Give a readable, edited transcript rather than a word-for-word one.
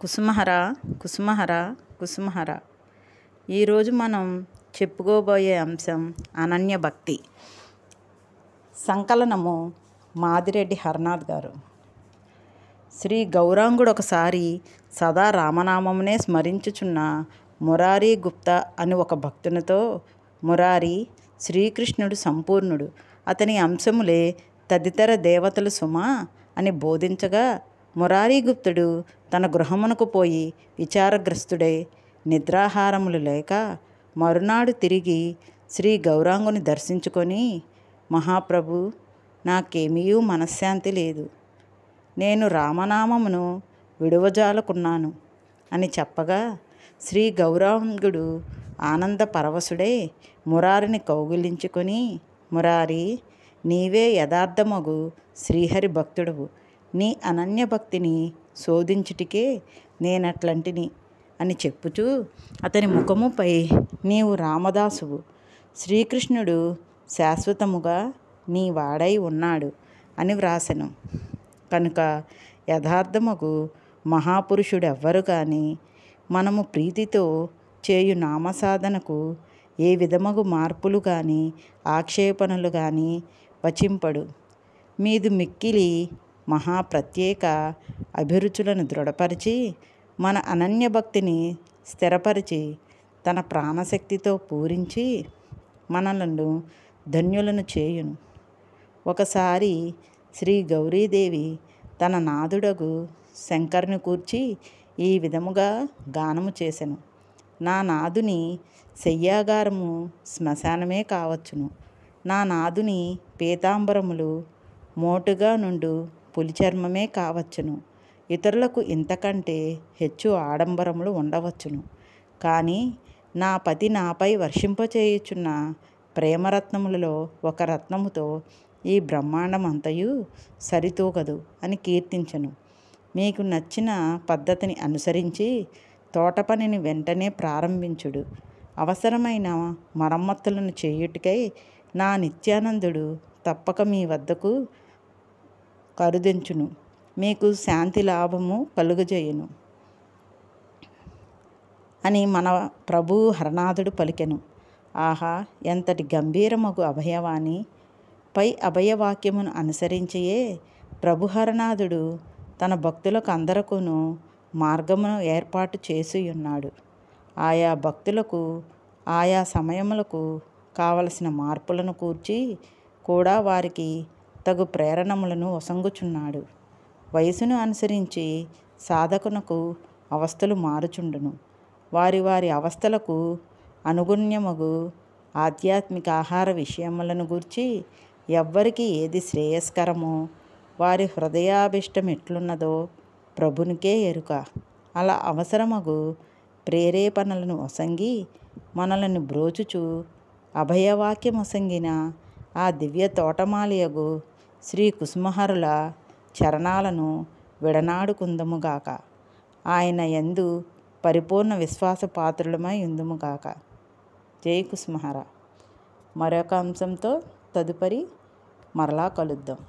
కుసుమహర కుసుమహర కుసుమహర. ఈరోజు మనం చెప్పుకోబోయే అంశం అనన్య భక్తి. సంకలనము మాదిరెడ్డి హరనాథ్ గారు. శ్రీ గౌరాంగుడు ఒకసారి సదా రామనామమునే స్మరించుచున్న మురారి గుప్తా అని ఒక భక్తునితో, మురారి శ్రీకృష్ణుడు సంపూర్ణుడు, అతని అంశములే తదితర దేవతలు సుమా అని బోధించగా, మురారి గుప్తుడు తన గృహమునకు పోయి విచారగ్రస్తుడై నిద్రాహారములు లేక మరునాడు తిరిగి శ్రీ గౌరాంగుని దర్శించుకొని, మహాప్రభు, నాకేమీయూ మనశ్శాంతి లేదు, నేను రామనామమును విడువజాలకున్నాను అని చెప్పగా, శ్రీ గౌరాంగుడు ఆనంద పరవశుడై మురారిని కౌగిలించుకొని, మురారి, నీవే యథార్థమగు శ్రీహరి భక్తుడవు, నీ అనన్య భక్తిని శోధించుటికే నేనట్లంటిని అని చెప్పుచూ అతని ముఖముపై నీవు రామదాసువు, శ్రీకృష్ణుడు శాశ్వతముగా నీ వాడై ఉన్నాడు అని వ్రాసెను. కనుక యథార్థమగు మహాపురుషుడెవ్వరు కానీ మనము ప్రీతితో చేయు నామసాధనకు ఏ విధమగు మార్పులు కానీ ఆక్షేపణలు కానీ వచింపడు. మీదు మిక్కిలి మహాప్రత్యేక అభిరుచులను దృఢపరిచి మన అనన్య భక్తిని స్థిరపరిచి తన ప్రాణశక్తితో పూరించి మనలను ధన్యులను చేయును. ఒకసారి శ్రీ గౌరీదేవి తన నాదుడగు శంకరుని కూర్చి ఈ విధముగా గానము చేసెను. నా నాదుని శయ్యాగారము శ్మశానమే కావచ్చును, నా నాదుని పీతాంబరములు మోటుగా నుండు పులిచర్మమే కావచ్చును, ఇతరులకు ఇంతకంటే హెచ్చు ఆడంబరములు ఉండవచ్చును, కానీ నా పతి నాపై వర్షింపచేయుచున్న ప్రేమరత్నములలో ఒక రత్నముతో ఈ బ్రహ్మాండం అంతయు సరితూగదు అని కీర్తించెను. మీకు నచ్చిన పద్ధతిని అనుసరించి తోట పనిని వెంటనే ప్రారంభించుడు. అవసరమైన మరమ్మతులను చేయుటికై నా నిత్యానందుడు తప్పక మీ వద్దకు కరుదించును, మీకు శాంతి లాభము కలుగజేయును అని మన ప్రభు హరనాథుడు పలికెను. ఆహా, ఎంతటి గంభీరమగు అభయవాణి! పై అభయవాక్యమును అనుసరించియే ప్రభు హరనాథుడు తన భక్తులకు అందరకును మార్గమును ఏర్పాటు చేసియున్నాడు. ఆయా భక్తులకు ఆయా సమయములకు కావలసిన మార్పులను కూర్చి కూడా వారికి తగు ప్రేరణములను ఒసంగుచున్నాడు. వయసును అనుసరించి సాధకునకు అవస్థలు మారుచుండును. వారి వారి అవస్థలకు అనుగుణ్యమగు ఆధ్యాత్మిక ఆహార విషయములను గూర్చి ఎవ్వరికి ఏది శ్రేయస్కరమో, వారి హృదయాభిష్టం ఎట్లున్నదో ప్రభునికే ఎరుక. అలా అవసరమగు ప్రేరేపణలను ఒసంగి మనలను బ్రోచుచు అభయవాక్యమొసంగిన ఆ దివ్య తోటమాలియగు శ్రీ కుసుమహరుల చరణాలను విడనాడుకుందముగాక. ఆయన యందు పరిపూర్ణ విశ్వాస పాత్రులమై ఉందుముగాక. జై కుసుమహర. మరొక అంశంతో తదుపరి మరలా కలుద్దాం.